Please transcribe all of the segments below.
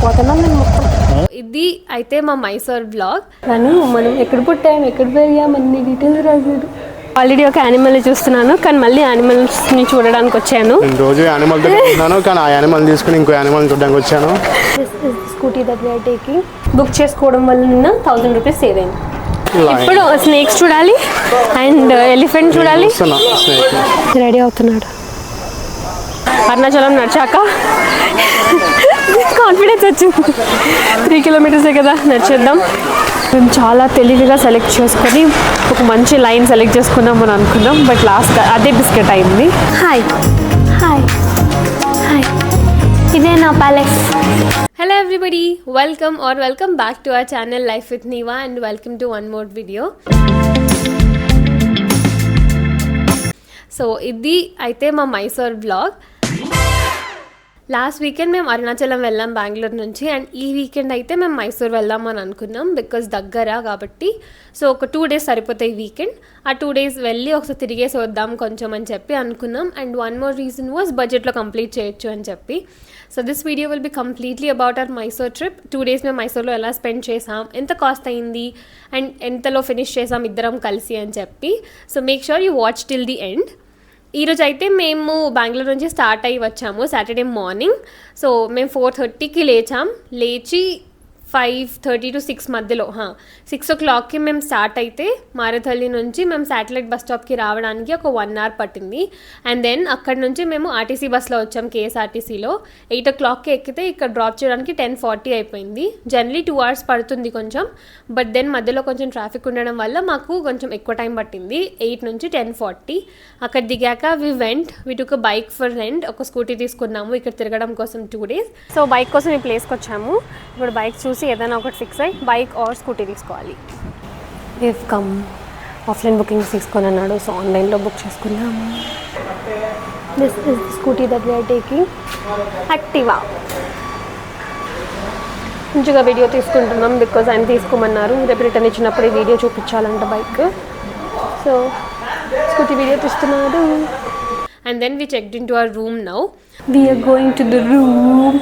పోతున్నాం నేను మొత్తం. ఇది అయితే మా మైసూర్ బ్లాగ్. కానీ మనం ఎక్కడ పుట్టాం ఎక్కడ పెరిగాం అన్ని డీటెయిల్స్ రాశారు. ఆల్రెడీ ఒక యానిమల్ చూస్తున్నాను కానీ మళ్ళీ యానిమల్స్ ని చూడడానికి వచ్చాను. రోజు యానిమల్ చూస్తున్నాను కానీ ఆ యానిమల్ తీసుకుని ఇంకో యానిమల్ చూడడానికి వచ్చాను. స్కూటీ దగ్గర టేకింగ్ బుక్ చేసుకోవడం వల్ల 1000 రూపీస్ సేవ్ అయింది. ఇప్పుడు స్నేక్స్ చూడాలి అండ్ ఎలిఫెంట్ చూడాలి. రెడీ అవుతున్నాడు. అరుణాచలం నడిచాక కాన్ఫిడెన్స్ వచ్చింది. 3 కిలోమీటర్సే కదా నడిచేద్దాం. మేము చాలా తెలివిగా సెలెక్ట్ చేసుకొని ఒక మంచి లైన్ సెలెక్ట్ చేసుకుందాం అని అనుకున్నాం. బట్ లాస్ట్ అదే బిస్కెట్ అయింది. హాయ్ హాయ్ హాయ్, ఇదే నా palace. Hello everybody, welcome back to our channel Life with Niva and welcome to one more video. So ఇది అయితే మా మైసూర్ బ్లాగ్. లాస్ట్ వీకెండ్ మేము అరుణాచలం వెళ్ళాం బెంగళూరు నుంచి అండ్ ఈ వీకెండ్ అయితే మేము మైసూర్ వెళ్దాం అని అనుకున్నాం బికాజ్ దగ్గర కాబట్టి. సో ఒక 2 days సరిపోతాయి వీకెండ్. ఆ 2 days వెళ్ళి ఒకసారి తిరిగేసి వద్దాం కొంచెం అని చెప్పి అనుకున్నాం. And one more reason was బడ్జెట్లో కంప్లీట్ చేయొచ్చు అని చెప్పి. So this video will be completely about our Mysore trip. 2 days మేము మైసూర్లో ఎలా స్పెండ్ చేసాం, ఎంత కాస్ట్ అయింది అండ్ ఎంతలో ఫినిష్ చేసాం ఇద్దరం కలిసి అని చెప్పి. So make sure you watch till the end. ఈరోజు అయితే మేము బెంగళూరు నుంచి స్టార్ట్ అయ్యి వచ్చాము సాటర్డే మార్నింగ్. సో మేము 4:30కి లేచి 5:30 to 6 మధ్యలో 6 o'clockకి మేము స్టార్ట్ అయితే మారేథల్లి నుంచి మేము శాటిలైట్ బస్ స్టాప్కి రావడానికి ఒక 1 hour పట్టింది. అండ్ దెన్ అక్కడ నుంచి మేము ఆర్టీసీ బస్లో వచ్చాం, కేఎస్ఆర్టీసీలో. 8 o'clockకి ఎక్కితే ఇక్కడ డ్రాప్ చేయడానికి 10:40 అయిపోయింది. జనరలీ 2 hours పడుతుంది కొంచెం, బట్ దెన్ మధ్యలో కొంచెం ట్రాఫిక్ ఉండడం వల్ల మాకు కొంచెం ఎక్కువ టైం పట్టింది. 8 నుంచి 10:40 అక్కడ దిగాక వి టుక్ బైక్ ఫర్ రెంట్. ఒక స్కూటీ తీసుకున్నాము ఇక్కడ తిరగడం కోసం 2 days. సో బైక్ కోసం ఈ ప్లేస్కి వచ్చాము. ఇప్పుడు బైక్ చూసి ఏదైనా ఒకటి ఫిక్స్ అయ్యి బైక్ ఆర్ స్కూటీ తీసుకోవాలి. ఇఫ్ కమ్ ఆఫ్లైన్ బుకింగ్స్ తీసుకొని అన్నాడు, సో ఆన్లైన్లో బుక్ చేసుకున్నాము. This is scooty that we are taking, Activa. మంచిగా వీడియో తీసుకుంటున్నాం బికాజ్ ఆయన తీసుకోమన్నారు. రేపు రిటర్న్ ఇచ్చినప్పుడు ఈ వీడియో చూపించాలంట బైక్. సో స్కూటీ వీడియో తీస్తున్నాడు. And then we checked in to our room now. We are going to the room.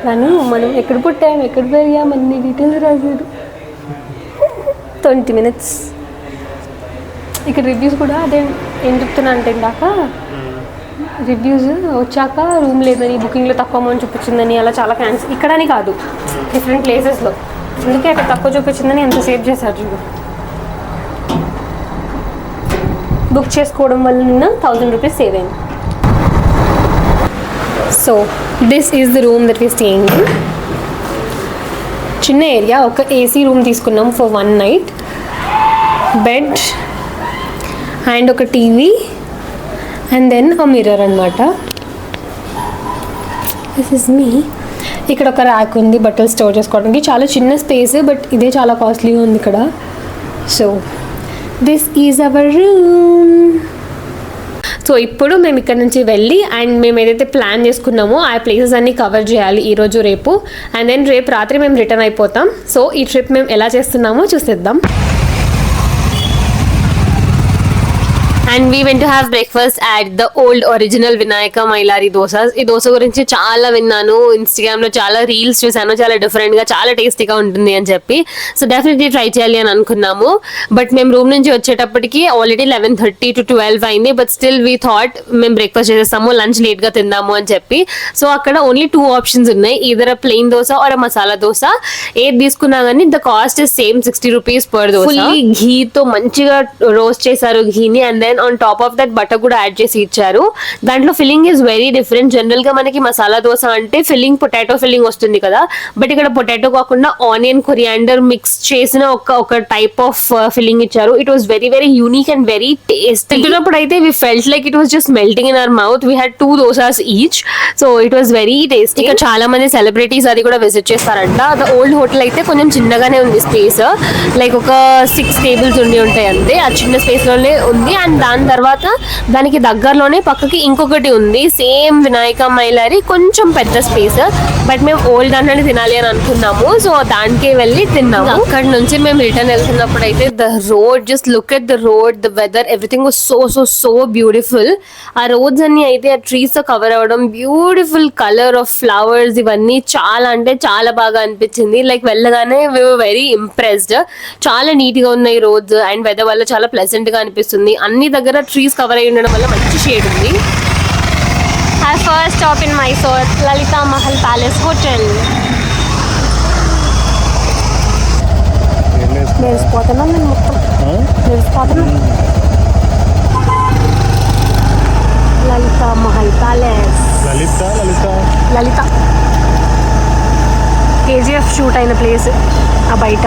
కానీ మనం ఎక్కడ పుట్టాం ఎక్కడ పెరిగాం అన్ని డీటెయిల్స్ రాశారు. 20 minutes. ఇక్కడ రివ్యూస్ కూడా అదే ఏం చెప్తున్నా అంటే ఇందాక రివ్యూస్ వచ్చాక రూమ్ లేదని, బుకింగ్లో తక్కువ అమౌంట్ చూపించిందని అలా చాలా క్యాన్సిల్. ఇక్కడని కాదు, డిఫరెంట్ ప్లేసెస్లో. అందుకే అక్కడ తక్కువ చూపించిందని ఎంత సేవ్ చేశారు చూడు. బుక్ చేసుకోవడం వల్ల 1000 రూపీస్ సేవ్ అయింది. So this is the room that we staying in. చిన్న ఏరియా, ఒక ఏసీ రూమ్ తీసుకున్నాం ఫర్ 1 night. బెడ్ అండ్ ఒక టీవీ అండ్ దెన్ ఒక మిర్రర్ అనమాట. దిస్ ఇస్ మీ. ఇక్కడ ఒక ర్యాక్ ఉంది బట్టలు స్టోర్ చేసుకోవడానికి. చాలా చిన్న స్పేస్ బట్ ఇదే చాలా కాస్ట్లీగా ఉంది ఇక్కడ. So this is our room. So ఇప్పుడు మేము ఇక్కడ నుంచి వెళ్ళి అండ్ మేము ఏదైతే ప్లాన్ చేసుకున్నామో ఆ ప్లేసెస్ అన్నీ కవర్ చేయాలి ఈరోజు రేపు. అండ్ దెన్ రేపు రాత్రి మేము రిటర్న్ అయిపోతాం. సో ఈ ట్రిప్ మేము ఎలా చేస్తున్నామో చూసేద్దాం. And we went to have breakfast at the old original Vinayaka Mylari dosas. ఈ దోశ గురించి చాలా విన్నాను, ఇన్స్టాగ్రామ్లో చాలా రీల్స్ చూసాను, చాలా డిఫరెంట్గా చాలా టేస్టీగా ఉంటుంది అని చెప్పి. సో డెఫినెట్లీ ట్రై చేయాలి అని అనుకున్నాము. బట్ మేము రూమ్ నుంచి వచ్చేటప్పటికి ఆల్రెడీ 11:30 to 12 అయింది. బట్ స్టిల్ వీ థాట్ మేము బ్రేక్ఫాస్ట్ చేసేస్తాము, లంచ్ లేట్గా తిందాము అని చెప్పి. సో అక్కడ ఓన్లీ 2 options ఉన్నాయి, either plain dosa or masala dosa. ఏది తీసుకున్నా కానీ the cost is same 60 rupees per dosa. ఘీతో మంచిగా రోస్ట్ చేశారు ఘీని. And then on top of that butter కూడా యాడ్ చేసి ఇచ్చారు. దాంట్లో filling is very different. General గా మనకి మసాలా దోశ అంటే ఫిల్లింగ్ పొటాటో ఫిల్లింగ్ వస్తుంది కదా, బట్ ఇక్కడ పొటాటో కాకుండా ఆనియన్ కొరియాండర్ మిక్స్ చేసిన ఒక టైప్ ఆఫ్ ఫిల్లింగ్ ఇచ్చారు. It was very very unique and very tasty. తింటున్నప్పుడు అయితే we felt like it was just melting in our mouth. We had 2 dosas each. So it was very tasty. ఇక్కడ చాలా మంది celebrities అది కూడా visit చేస్తారంట. The old hotel అయితే కొంచెం చిన్నగానే ఉంది స్పేస్, లైక్ ఒక 6 tables ఉండి ఉంటాయి అంతే. ఆ చిన్న స్పేస్ లోనే ఉంది. అండ్ దాని తర్వాత దానికి దగ్గరలోనే పక్కకి ఇంకొకటి ఉంది సేమ్ వినాయక మైలారి, కొంచెం పెద్ద స్పేస్. బట్ మేము ఓల్డ్ దాంట్లోనే తినాలి అని అనుకున్నాము, సో దానికే వెళ్ళి తిన్నాము. అక్కడ నుంచి మేము రిటర్న్ వెళ్తున్నప్పుడు అయితే the road, just look at the road, the weather, everything was so so so beautiful. ఆ రోడ్స్ అన్ని అయితే ఆ ట్రీస్ తో కవర్ అవ్వడం, బ్యూటిఫుల్ కలర్ ఆఫ్ ఫ్లవర్స్, ఇవన్నీ చాలా అంటే చాలా బాగా అనిపించింది. లైక్ వెళ్ళగానే వి వర్ వెరీ ఇంప్రెస్డ్. చాలా నీట్ గా ఉన్నాయి రోడ్స్ అండ్ వెదర్ వల్ల చాలా ప్లెజెంట్ గా అనిపిస్తుంది. అన్ని దగ్గర ట్రీస్ కవర్ అయి ఉండడం వల్ల మంచి షేడ్ ఉంది. Our first stop in Mysore, Lalita Mahal Palace Hotel. మెరిసిపోతున్నా నేను మొత్తం మెరిసిపోతున్నా. లలిత మహల్ ప్యాలెస్, లలిత కేజీఎఫ్ షూట్ అయిన ప్లేస్ ఆ బయట.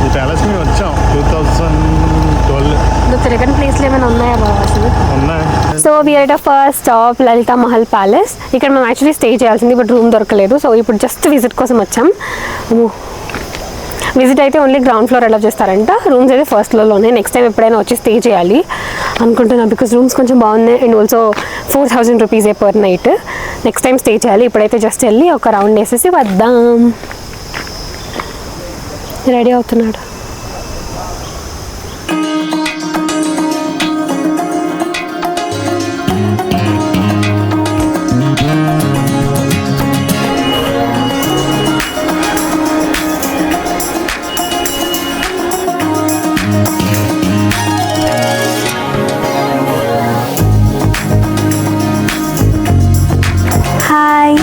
ఈ ప్యాలెస్ మేము వచ్చాం 2012. తిరగని ప్లేస్లు ఏమైనా ఉన్నాయా బాబా అసలు? ఉన్నాయి. So we're at first stop Lalitha Mahal palace. ఇక్కడ మేము యాక్చువల్లీ స్టే చేయాల్సింది, బట్ రూమ్ దొరకలేదు. సో ఇప్పుడు జస్ట్ విజిట్ కోసం వచ్చాం. విజిట్ అయితే ఓన్లీ గ్రౌండ్ ఫ్లోర్ అలా చేస్తారంట, రూమ్స్ అయితే ఫస్ట్ ఫ్లోర్లోనే. నెక్స్ట్ టైం ఎప్పుడైనా వచ్చి స్టే చేయాలి అనుకుంటున్నాను, బికాస్ రూమ్స్ కొంచెం బాగున్నాయి and also 4000 rupees per night. Next time stay చేయాలి. ఇప్పుడైతే జస్ట్ వెళ్ళి ఒక రౌండ్ వేసేసి వద్దాం. రెడీ అవుతున్నాడు. హాయ్,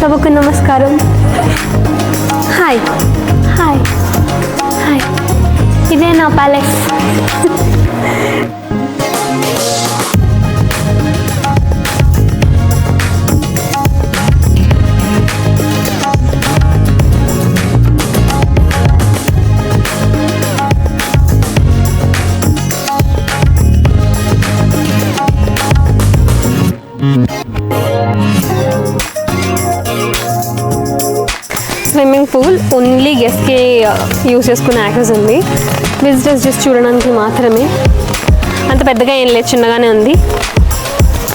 सबको नमस्कारम. हाय हाय हाय, इधे ना पैलेस. స్విమ్మింగ్ పూల్ ఓన్లీ గెస్ట్కి యూజ్ చేసుకునే యాక్సెస్ ఉంది, విజిటర్స్ జస్ట్ చూడడానికి మాత్రమే. అంత పెద్దగా ఏం లేదు, చిన్నగానే ఉంది.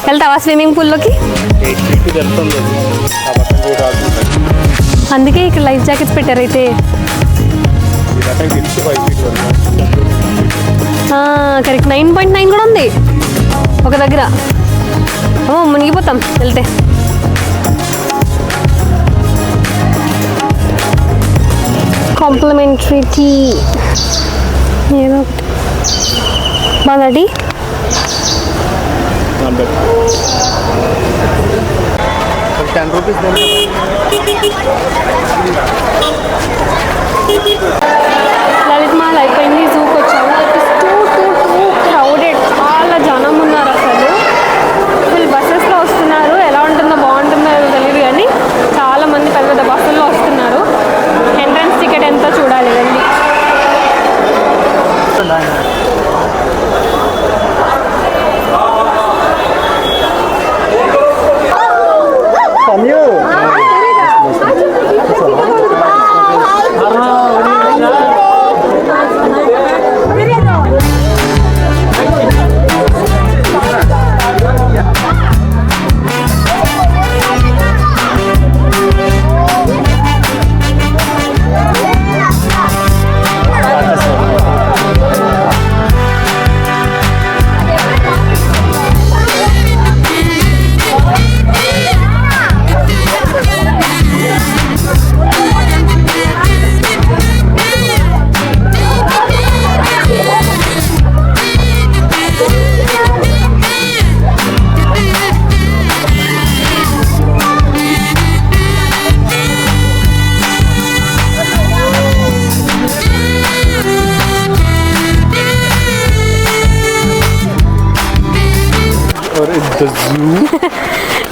వెళ్తావా స్విమ్మింగ్ పూల్లోకి? అందుకే ఇక్కడ లైఫ్ జాకెట్స్ పెట్టారు. అయితే కరెక్ట్ 9.9 కూడా ఉంది ఒక దగ్గర. మునిగిపోతాం వెళ్తే. కాంప్లిమెంటరీ టీ ఏదో బాగా 10 రూపీస్. లలిత్ మహల్ అయిపోయింది, జూకి వచ్చాము. టూ క్రౌడెడ్, చాలా జనం ఉన్నారు అసలు. ఫుల్ బస్సెస్లో వస్తున్నారు. ఎలా ఉంటుందో బాగుంటుందో ఏదో తెలియదు కానీ చాలా మంది పెద్ద పెద్ద బస్సుల్లో వస్తున్నారు. ఎంట్రన్స్ టికెట్ ఎంతో చూడాలి వెళ్ళి.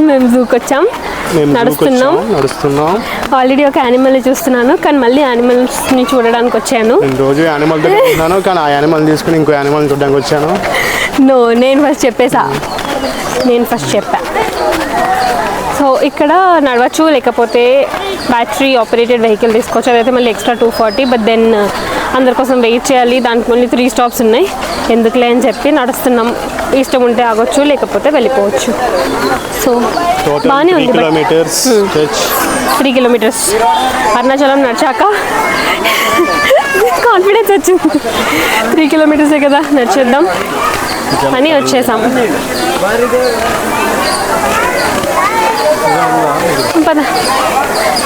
మేము జూకి వచ్చాం, నడుస్తున్నాం. ఆల్రెడీ ఒక యానిమల్ చూస్తున్నాను, కానీ మళ్ళీ యానిమల్స్ ని చూడడానికి వచ్చాను. నేను రోజు యానిమల్ చూస్తున్నాను, కానీ ఆ యానిమల్ తీసుకుని ఇంకో యానిమల్ చూడడానికి వచ్చాను. నో, నేను ఫస్ట్ చెప్పా. సో ఇక్కడ నడవచ్చు, లేకపోతే బ్యాటరీ ఆపరేటెడ్ వెహికల్ తీసుకోవచ్చు. అదైతే మళ్ళీ ఎక్స్ట్రా 240. బట్ దెన్ అందరి కోసం వెయిట్ చేయాలి. దానికి మళ్ళీ 3 స్టాప్స్ ఉన్నాయి. ఎందుకులే అని చెప్పి నడుస్తున్నాం. ఇష్టం ఉంటే ఆగొచ్చు, లేకపోతే వెళ్ళిపోవచ్చు. సో బాగానే ఉంది. 3 కిలోమీటర్స్ అరుణాచలం నడిచాక కాన్ఫిడెన్స్ వచ్చింది. 3 కిలోమీటర్సే కదా, నడిచేద్దాం అని వచ్చేసాం. పద,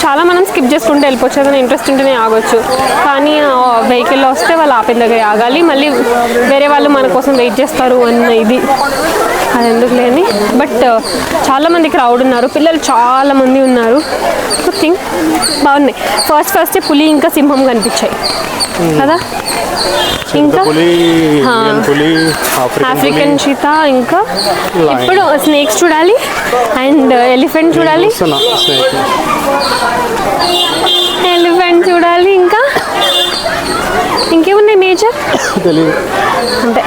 చాలా మనం స్కిప్ చేసుకుంటూ వెళ్ళిపోవచ్చు. ఏదైనా ఇంట్రెస్ట్ ఉంటేనే ఆగొచ్చు. కానీ వెహికల్లో వస్తే వాళ్ళు ఆపిన దగ్గర ఆగాలి. మళ్ళీ వేరే వాళ్ళు మన కోసం వెయిట్ చేస్తారు అన్న ఇది, అది ఎందుకు లేని. బట్ చాలామంది క్రౌడ్ ఉన్నారు, పిల్లలు చాలామంది ఉన్నారు. గుడ్ థింగ్, బాగున్నాయి. ఫస్ట్ పులి ఇంకా సింహం కనిపించాయి కదా. ఇంకా ఆఫ్రికన్ చీతా, ఇంకా ఇప్పుడు స్నేక్స్ చూడాలి అండ్ ఎలిఫెంట్ చూడాలి. ఎలిఫెంట్ చూడాలి. ఇంకా ఇంకేమున్నాయి మేజర్ అంతే.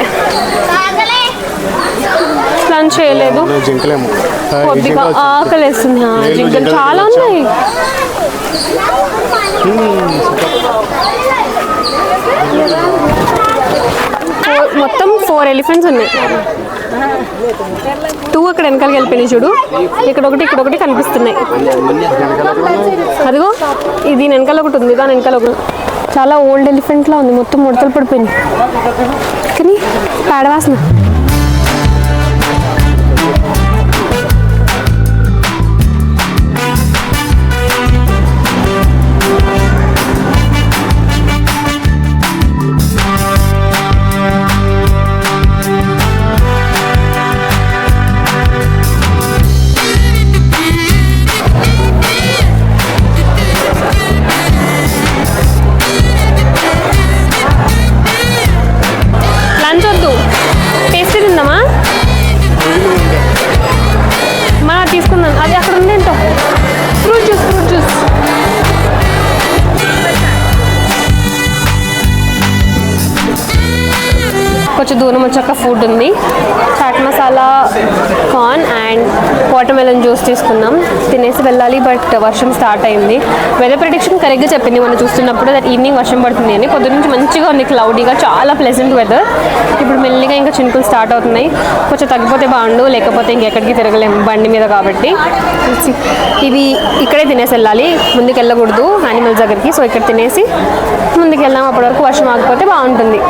లంచ్ చేయలేదు, కొద్దిగా ఆకలి వేస్తుంది. జింకలు చాలా ఉన్నాయి. మొత్తం 4 ఎలిఫెంట్స్ ఉన్నాయి. 2 అక్కడ వెనకాలకి వెళ్ళిపోయినాయి చూడు. ఇక్కడ ఒకటి కనిపిస్తున్నాయి. అదిగో ఇది వెనకాల ఒకటి ఉంది, దాని వెనకాల ఒకటి. చాలా ఓల్డ్ ఎలిఫెంట్లా ఉంది, మొత్తం ముడతలు పడిపోయింది. కానీ పేడవాసన. తీసుకున్నాను, అది అక్కడ ఉంది. ఏంటో ఫ్రూట్ జ్యూస్. కొంచెం దూరం వచ్చాక ఫుడ్ ఉంది. Chaat masala, corn and watermelon juice తీసుకున్నాం. తినేసి వెళ్ళాలి. బట్ వర్షం స్టార్ట్ అయింది. వెదర్ ప్రెడిక్షన్ కరెక్ట్గా చెప్పింది మనం చూస్తున్నప్పుడు దట్ ఈవినింగ్ వర్షం పడుతుంది అని. పొద్దున్న నుంచి మంచిగా ఉంది, క్లౌడీగా, చాలా ప్లెజెంట్ వెదర్. ఇప్పుడు మెల్లిగా ఇంకా చినుకులు స్టార్ట్ అవుతున్నాయి. కొంచెం తగ్గిపోతే బాగుండు, లేకపోతే ఇంకెక్కడికి తిరగలేము బండి మీద కాబట్టి. ఇవి ఇక్కడే తినేసి వెళ్ళాలి, ముందుకు వెళ్ళకూడదు యానిమల్స్ దగ్గరికి. సో ఇక్కడ తినేసి ముందుకు వెళ్దాం. అప్పటి వరకు వర్షం ఆగిపోతే బాగుంటుంది.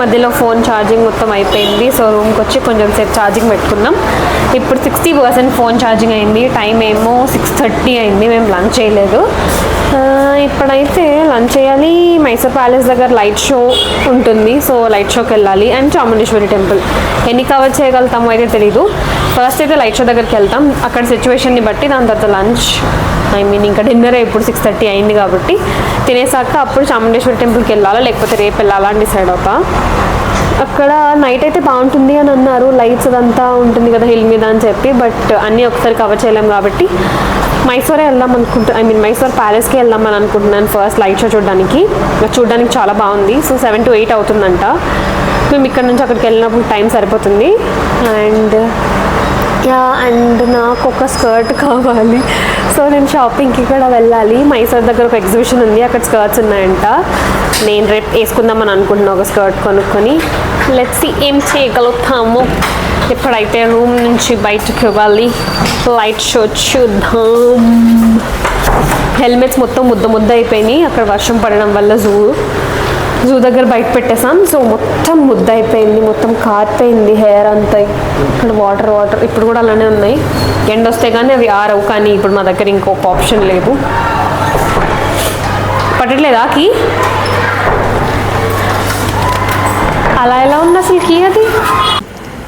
మధ్యలో ఫోన్ ఛార్జింగ్ మొత్తం అయిపోయింది. సో రూమ్కి వచ్చి కొంచెం సేపు ఛార్జింగ్ పెట్టుకున్నాం. ఇప్పుడు 60% ఫోన్ ఛార్జింగ్ అయింది. టైం ఏమో 6:30 అయింది. మేము లంచ్ చేయలేదు. ఇప్పుడైతే లంచ్ చేయాలి. మైసూర్ ప్యాలెస్ దగ్గర లైట్ షో ఉంటుంది. సో లైట్ షోకి వెళ్ళాలి. And Chamundeshwari temple. ఎన్ని కవర్ చేయగలుగుతామో అయితే తెలీదు. ఫస్ట్ అయితే లైట్ షో దగ్గరికి వెళ్తాం. అక్కడ సిచ్యువేషన్ని బట్టి దాని తర్వాత లంచ్, ఇంకా డిన్నర్ ఇప్పుడు 6:30 అయింది కాబట్టి తినేసాక అప్పుడు చాముండేశ్వరి టెంపుల్కి వెళ్ళాలా లేకపోతే రేపు వెళ్ళాలా అని డిసైడ్ అవుతా. అక్కడ నైట్ అయితే బాగుంటుంది అని అన్నారు. లైట్స్ అదంతా ఉంటుంది కదా హిల్ మీద అని చెప్పి. బట్ అన్నీ ఒకసారి కవర్ చేయలేం కాబట్టి మైసూరే వెళ్దాం మైసూర్ ప్యాలెస్కి వెళ్దామని అనుకుంటున్నాను ఫస్ట్ లైట్ షో చూడడానికి. చూడడానికి చాలా బాగుంది. సో 7 to 8 అవుతుందంట. మేము ఇక్కడ నుంచి అక్కడికి వెళ్ళినప్పుడు టైం సరిపోతుంది. అండ్ నాకు ఒక స్కర్ట్ కావాలి. సో నేను షాపింగ్కి కూడా వెళ్ళాలి. మైసూర్ దగ్గర ఒక ఎగ్జిబిషన్ ఉంది, అక్కడ స్కర్ట్స్ ఉన్నాయంట. నేను రేపు వేసుకుందామని అనుకుంటున్నాను ఒక స్కర్ట్ కొనుక్కొని. లెట్స్ సీ ఏం చేయగలుగుతాము. ఇప్పుడైతే రూమ్ నుంచి బయటకు ఇవ్వాలి. లైట్ షో చూద్దాం. హెల్మెట్స్ మొత్తం ముద్ద అయిపోయినాయి అక్కడ వర్షం పడడం వల్ల. జూ దగ్గర బయట పెట్టేసాం. సో మొత్తం ముద్ద అయిపోయింది, మొత్తం కారిపోయింది హెయిర్ అంతా. ఇక్కడ వాటర్ ఇప్పుడు కూడా అలానే ఉన్నాయి. ఎండ వస్తే కానీ అవి ఆరవు. కానీ ఇప్పుడు మా దగ్గర ఇంకొక ఆప్షన్ లేదు. పట్టట్లేదా కీ? అలా ఎలా ఉంది అసలు కీ? అది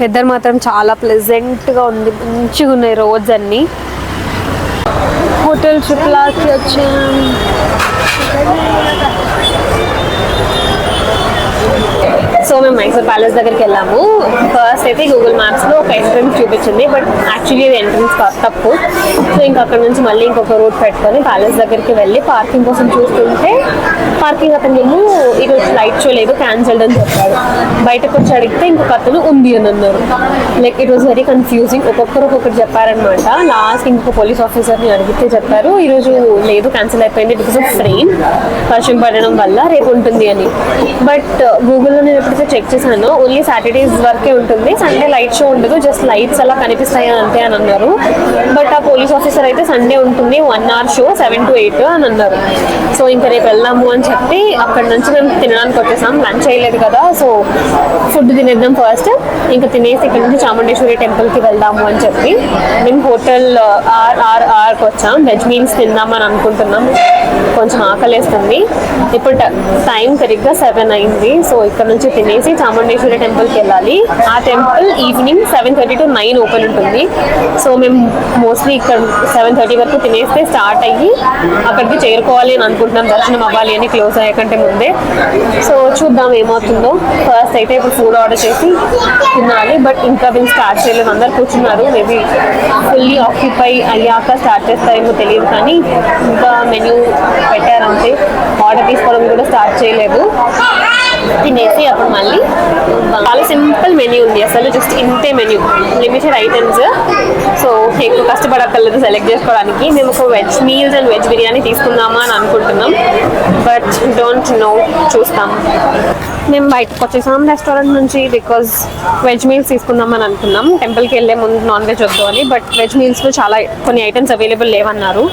వెదర్ మాత్రం చాలా ప్లెజెంట్గా ఉంది. మంచిగా ఉన్నాయి రోడ్స్ అన్నీ. హోటల్ ట్రిప్లాకి వచ్చాం. సో మేము మైసూర్ ప్యాలెస్ దగ్గరికి వెళ్ళాము. ఫస్ట్ అయితే గూగుల్ మ్యాప్స్లో ఒక ఎంట్రన్స్ చూపించింది. బట్ యాక్చువల్లీ అది ఎంట్రన్స్ తప్పు. సో ఇంకా అక్కడ నుంచి మళ్ళీ ఇంకొక రూట్ పెట్టుకొని ప్యాలెస్ దగ్గరికి వెళ్ళి పార్కింగ్ కోసం చూస్తుంటే పార్కింగ్ అతను ఏమో ఈరోజు లైట్ షో లేదు, క్యాన్సల్డ్ అని చెప్పాడు. బయటకు వచ్చి అడిగితే ఇంకొక అతను ఉంది అని అన్నారు. Like it was very confusing. ఒక్కొక్కరు చెప్పారనమాట. లాస్ట్ ఇంకొక పోలీస్ ఆఫీసర్ని అడిగితే చెప్పారు ఈరోజు లేదు, క్యాన్సిల్ అయిపోయింది బికాస్ ఆఫ్ రెయిన్, వర్షం పడడం వల్ల, రేపు ఉంటుంది అని. బట్ గూగుల్లో నేను ఎప్పుడైతే చెక్ చేశాను ఓన్లీ సాటర్డేస్ వరకే ఉంటుంది, సండే లైట్ షో ఉండదు, జస్ట్ లైట్స్ అలా కనిపిస్తాయి అంతే అని అన్నారు. బట్ ఆ పోలీస్ ఆఫీసర్ అయితే సండే ఉంటుంది 1 hour షో 7 to 8 అని అన్నారు. సో ఇంకా రేపు వెళ్దాము అని చెప్పి అక్కడ నుంచి మేము తినడానికి వచ్చేసాం. లంచ్ చేయలేదు కదా, సో ఫుడ్ తినేద్దాం ఫస్ట్. ఇంకా తినేసి ఇక్కడ నుంచి చాముండేశ్వరి టెంపుల్కి వెళ్దాము అని చెప్పి మేము హోటల్ ఆర్కి వచ్చాం. వెజ్ మీల్స్ తిందామని అనుకుంటున్నాం. కొంచెం ఆకలేస్తుంది. ఇప్పుడు టైం సరిగ్గా 7 అయింది. సో ఇక్కడ నుంచి తినేసి చాముండేశ్వరి టెంపుల్కి వెళ్ళాలి. ఆ టెంపుల్ ఈవినింగ్ 7:30 to 9 ఓపెన్ ఉంటుంది. సో మేము మోస్ట్లీ ఇక్కడ 7:30 వరకు తినేస్తే స్టార్ట్ అయ్యి అక్కడికి చేరుకోవాలి అని అనుకుంటున్నాం, దర్శనం అవ్వాలి అని క్లోజ్ అయ్యేకంటే ముందే. సో చూద్దాం ఏమవుతుందో. ఫస్ట్ అయితే ఇప్పుడు ఫుడ్ ఆర్డర్ చేసి తినాలి. బట్ ఇంకా మేము స్టార్ట్ చేయలేదు, అందరు కూర్చున్నారు. మేబీ ఫుల్లీ ఆక్యుపై అయ్యాక స్టార్ట్ చేస్తారేమో తెలియదు, కానీ ఇంకా మెన్యూ పెట్టారంతే. ఆర్డర్ తీసుకోవడం కూడా స్టార్ట్ చేయలేదు. తినేసి అప్పుడు మళ్ళీ చాలా సింపుల్ మెన్యూ ఉంది అసలు, జస్ట్ ఇంతే మెన్యూ, లిమిటెడ్ ఐటమ్స్. సో ఎక్కువ కష్టపడక్కర్లేదు సెలెక్ట్ చేసుకోవడానికి. మేము ఒక veg meals and veg biryani తీసుకుందామా అని అనుకుంటున్నాం, బట్ డోంట్ నో, చూస్తాం. మేము బయటకు వచ్చేసాం రెస్టారెంట్ నుంచి బికాజ్ వెజ్ మీల్స్ తీసుకుందామని అనుకున్నాం. టెంపుల్కి వెళ్ళే ముందు నాన్ వెజ్ వద్దు అని. బట్ వెజ్ మీల్స్లో చాలా కొన్ని ఐటమ్స్ అవైలబుల్ లేవన్నారు.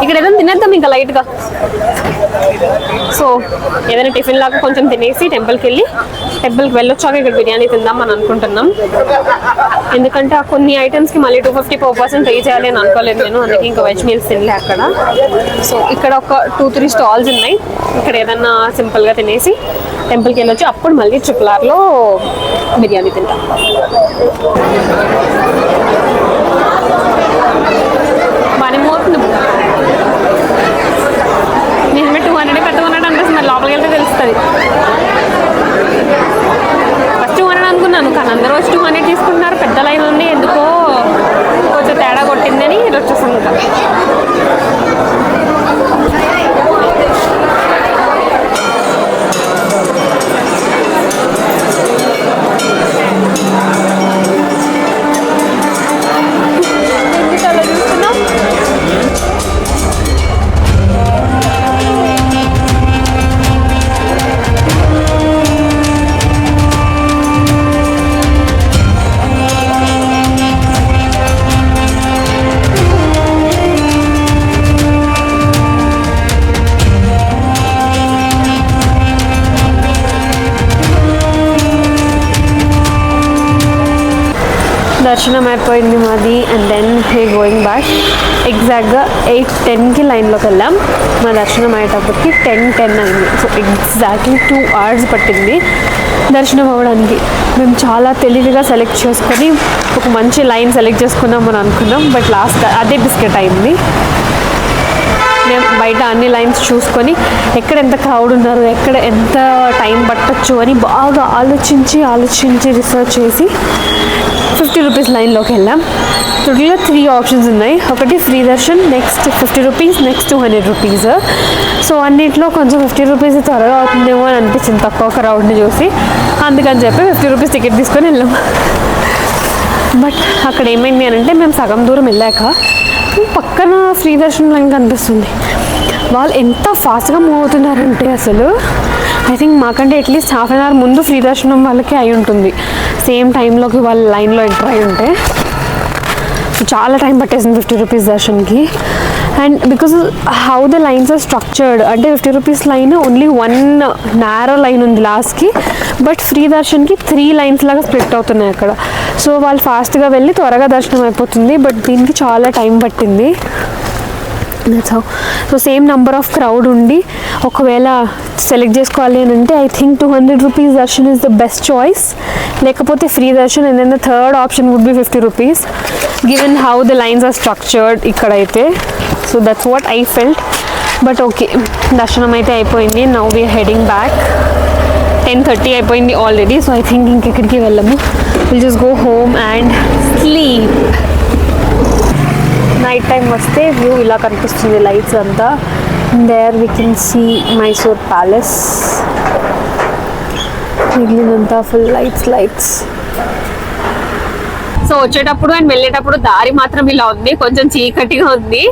ఇక్కడ ఏదైనా తినేద్దాం ఇంకా లైట్గా. సో ఏదైనా టిఫిన్ లాగా కొంచెం తినేసి టెంపుల్కి వెళ్ళొచ్చాక ఇక్కడ బిర్యానీ తిందాం అని అనుకుంటున్నాం. ఎందుకంటే ఆ కొన్ని ఐటమ్స్కి మళ్ళీ 250% పే చేయాలి అని అనుకోలేదు నేను, అందుకే ఇంకా వెజ్ మీల్స్ తినలే అక్కడ. సో ఇక్కడ ఒక 2-3 స్టాల్స్ ఉన్నాయి. ఇక్కడ ఏదన్నా సింపుల్గా తినేసి టెంపుల్కి వెళ్ళొచ్చి అప్పుడు మళ్ళీ ట్రిపుల్-ఆర్లో బిర్యానీ తింటాం. బాగానే మోతుంది. నిజమే 200 పెట్టుకున్నాడు అనిపిస్తుంది, మరి లోపలికి వెళ్తే తెలుస్తుంది. ఫస్ట్ 200 అనుకున్నాను, కానీ అందరూ వచ్చి 200 తీసుకుంటున్నారు. పెద్ద లైన్ ఉంది, ఎందుకో కొంచెం తేడా కొట్టిందని వచ్చేసాను ఇంకా. దర్శనం అయిపోయింది మాది and then hey going back. ఎగ్జాక్ట్గా 8:10కి లైన్లోకి వెళ్ళాం. మా దర్శనం అయ్యేటప్పటికి 10:10 అయింది. సో ఎగ్జాక్ట్లీ 2 hours పట్టింది దర్శనం అవ్వడానికి. మేము చాలా తెలివిగా సెలెక్ట్ చేసుకొని ఒక మంచి లైన్ సెలెక్ట్ చేసుకున్నాం అని అనుకున్నాం, బట్ లాస్ట్ అదే బిస్కెట్ అయింది. మేము బయట అన్ని లైన్స్ చూసుకొని ఎక్కడ ఎంత క్రౌడ్ ఉన్నారు, ఎక్కడ ఎంత టైం పట్టచ్చు అని బాగా ఆలోచించి రీసెర్చ్ చేసి 50 రూపీస్ లైన్లోకి వెళ్ళాం. టోటల్గా 3 ఆప్షన్స్ ఉన్నాయి. ఒకటి free Darshan, next 50 rupees, next 200 rupees. So అన్నింటిలో కొంచెం 50 రూపీస్ త్వరగా అవుతుందేమో అని అనిపించింది తక్కువ క్రౌడ్ని చూసి. అందుకని చెప్పి 50 రూపీస్ టికెట్ తీసుకొని వెళ్ళాం. బట్ అక్కడ ఏమైంది అని అంటే మేము సగం దూరం వెళ్ళాక పక్కన ఫ్రీ దర్శనం లైన్ కనిపిస్తుంది. వాళ్ళు ఎంత ఫాస్ట్గా మూవ్ అవుతున్నారంటే అసలు ఐ థింక్ మాకంటే అట్లీస్ట్ ½ an hour ముందు ఫ్రీ దర్శనం వాళ్ళకి అయి ఉంటుంది, సేమ్ టైంలోకి వాళ్ళ లైన్లో ఎంటర్ అయి ఉంటే. చాలా టైం పట్టేసింది 50 రూపీస్ దర్శన్కి. And because how the lines are structured అంటే 50 rupees line only 1 narrow line ఉంది లాస్ట్కి, బట్ ఫ్రీ దర్శన్కి 3 లైన్స్ లాగా స్ప్లిట్ అవుతున్నాయి అక్కడ. సో వాళ్ళు ఫాస్ట్గా వెళ్ళి త్వరగా దర్శనం అయిపోతుంది, బట్ దీనికి చాలా టైం పట్టింది. That's how. So same number of crowd ఉండి ఒకవేళ సెలెక్ట్ చేసుకోవాలి అని అంటే I think 200 rupees darshan is the best choice, లేకపోతే free darshan. And then the third option would be 50 rupees given how the lines are structured ఇక్కడైతే. So that's what I felt. But okay, దర్శనం అయితే అయిపోయింది. Now we're heading back. 10:30 అయిపోయింది already. So I think ఇంకెక్కడికి వెళ్ళము, will just go home and sleep. Night time వస్తే view ఇలా కనిపిస్తుంది, లైట్స్ అంతా. There we can see Mysore palace. మిగిలినంతా ఫుల్ లైట్స్. సో వచ్చేటప్పుడు అండ్ వెళ్ళేటప్పుడు దారి మాత్రం ఇలా ఉంది, కొంచెం చీకటిగా ఉంది.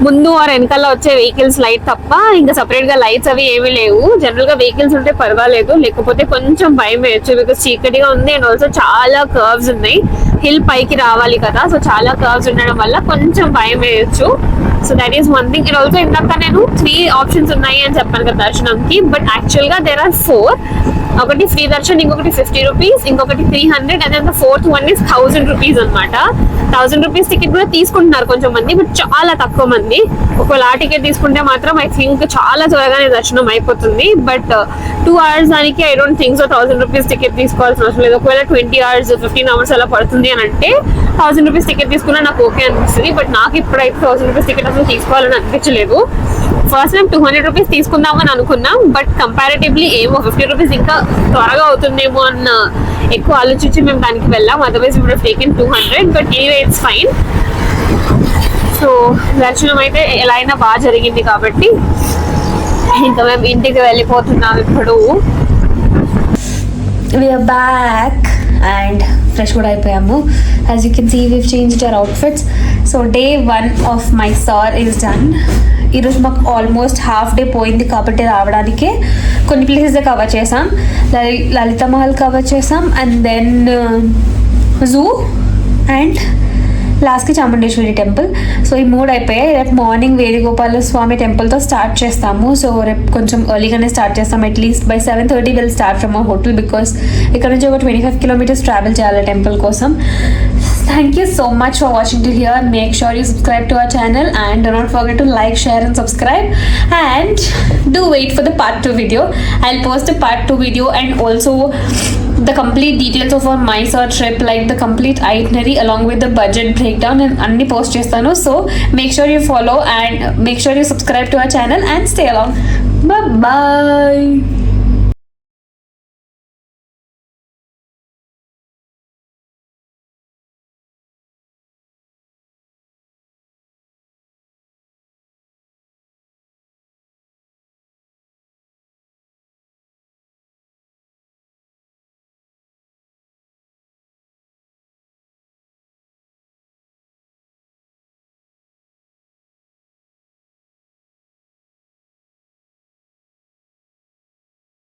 ముందు ఆ వెనకాల వచ్చే వెహికల్స్ లైట్ తప్ప ఇంకా సపరేట్ గా లైట్స్ అవి ఏమీ లేవు. జనరల్ గా వెహికల్స్ ఉంటే పర్వాలేదు, లేకపోతే కొంచెం భయం వేయచ్చు బికాస్ చీకటిగా ఉంది. అండ్ ఆల్సో చాలా కర్వ్స్ ఉన్నాయి, హిల్ పైకి రావాలి కదా, సో చాలా కర్వ్స్ ఉండడం వల్ల కొంచెం భయం వేయచ్చు. So that is one thing. And also ఇందాక నేను 3 ఆప్షన్స్ ఉన్నాయి అని చెప్పాను కదా దర్శనంకి, బట్ యాక్చువల్ గా దేర్ ఆర్ 4. ఒకటి ఫ్రీ దర్శన్, ఇంకొకటి 50 రూపీస్, ఇంకొకటి 300, and then the fourth one is 1000 rupees అనమాట. 1000 రూపీస్ టికెట్ కూడా తీసుకుంటున్నారు కొంచెం మంది, బట్ చాలా తక్కువ మంది. ఒకవేళ ఆ టికెట్ తీసుకుంటే మాత్రం ఐ థింక్ చాలా త్వరగానే దర్శనం అయిపోతుంది. బట్ 2 hours దానికి I don't think so 1000 rupees ticket తీసుకోవాల్సిన అవసరం లేదు. ఒకవేళ 20 hours 15 hours అలా పడుతుంది అని అంటే 1000 రూపీస్ టికెట్ తీసుకున్నా నాకు ఓకే అనిపిస్తుంది. బట్ నాకు ఇప్పుడైతే 1000 రూపీస్ టికెట్ అసలు తీసుకోవాలని అనిపించలేదు. ఫస్ట్ టైం 200 రూపీస్ తీసుకుందామని అనుకున్నాం, బట్ కంపారిటివ్లీ ఏమో 50 రూపీస్ ఇంకా త్వరగా అవుతుందేమో అన్న ఎక్కువ ఆలోచించి మేము దానికి వెళ్ళాం. అదర్వైజ్ ఇప్పుడు taken 200, but anyway it's fine. So దర్శనం అయితే ఎలా అయినా బాగా జరిగింది కాబట్టి ఇంకా మేము ఇంటికి వెళ్ళిపోతున్నాం ఇప్పుడు. వీఆర్ బ్యాక్ అండ్ ఫ్రెష్ కూడా అయిపోయాము. As you can see we've changed our outfits. So day 1 of Mysore is done. ఈరోజు మాకు ఆల్మోస్ట్ హాఫ్ డే పోయింది కాబట్టి రావడానికే. కొన్ని ప్లేసెస్ కవర్ చేసాం, లలిత మహల్ కవర్ చేసాం, అండ్ దెన్ జూ అండ్ లాస్ట్కి చాముండేశ్వరి టెంపుల్. సో ఈ 3 అయిపోయాయి. రేపు మార్నింగ్ వేణుగోపాల స్వామి టెంపుల్తో స్టార్ట్ చేస్తాము. సో రేపు కొంచెం ఎర్లీగానే స్టార్ట్ చేస్తాం. At least by 7:30 will start from our hotel because ఇక్కడ నుంచి ఒక 25 kilometers ట్రావెల్ చేయాలి టెంపుల్ కోసం. Thank you so much for watching till here. Make sure you subscribe to our channel and do not forget to like, share and subscribe. And do wait for the part 2 video. I'll post a part 2 video and also the complete details of our Mysore trip, like the complete itinerary along with the budget breakdown and anni post chestanu. So make sure you follow and make sure you subscribe to our channel and stay along. Bye bye.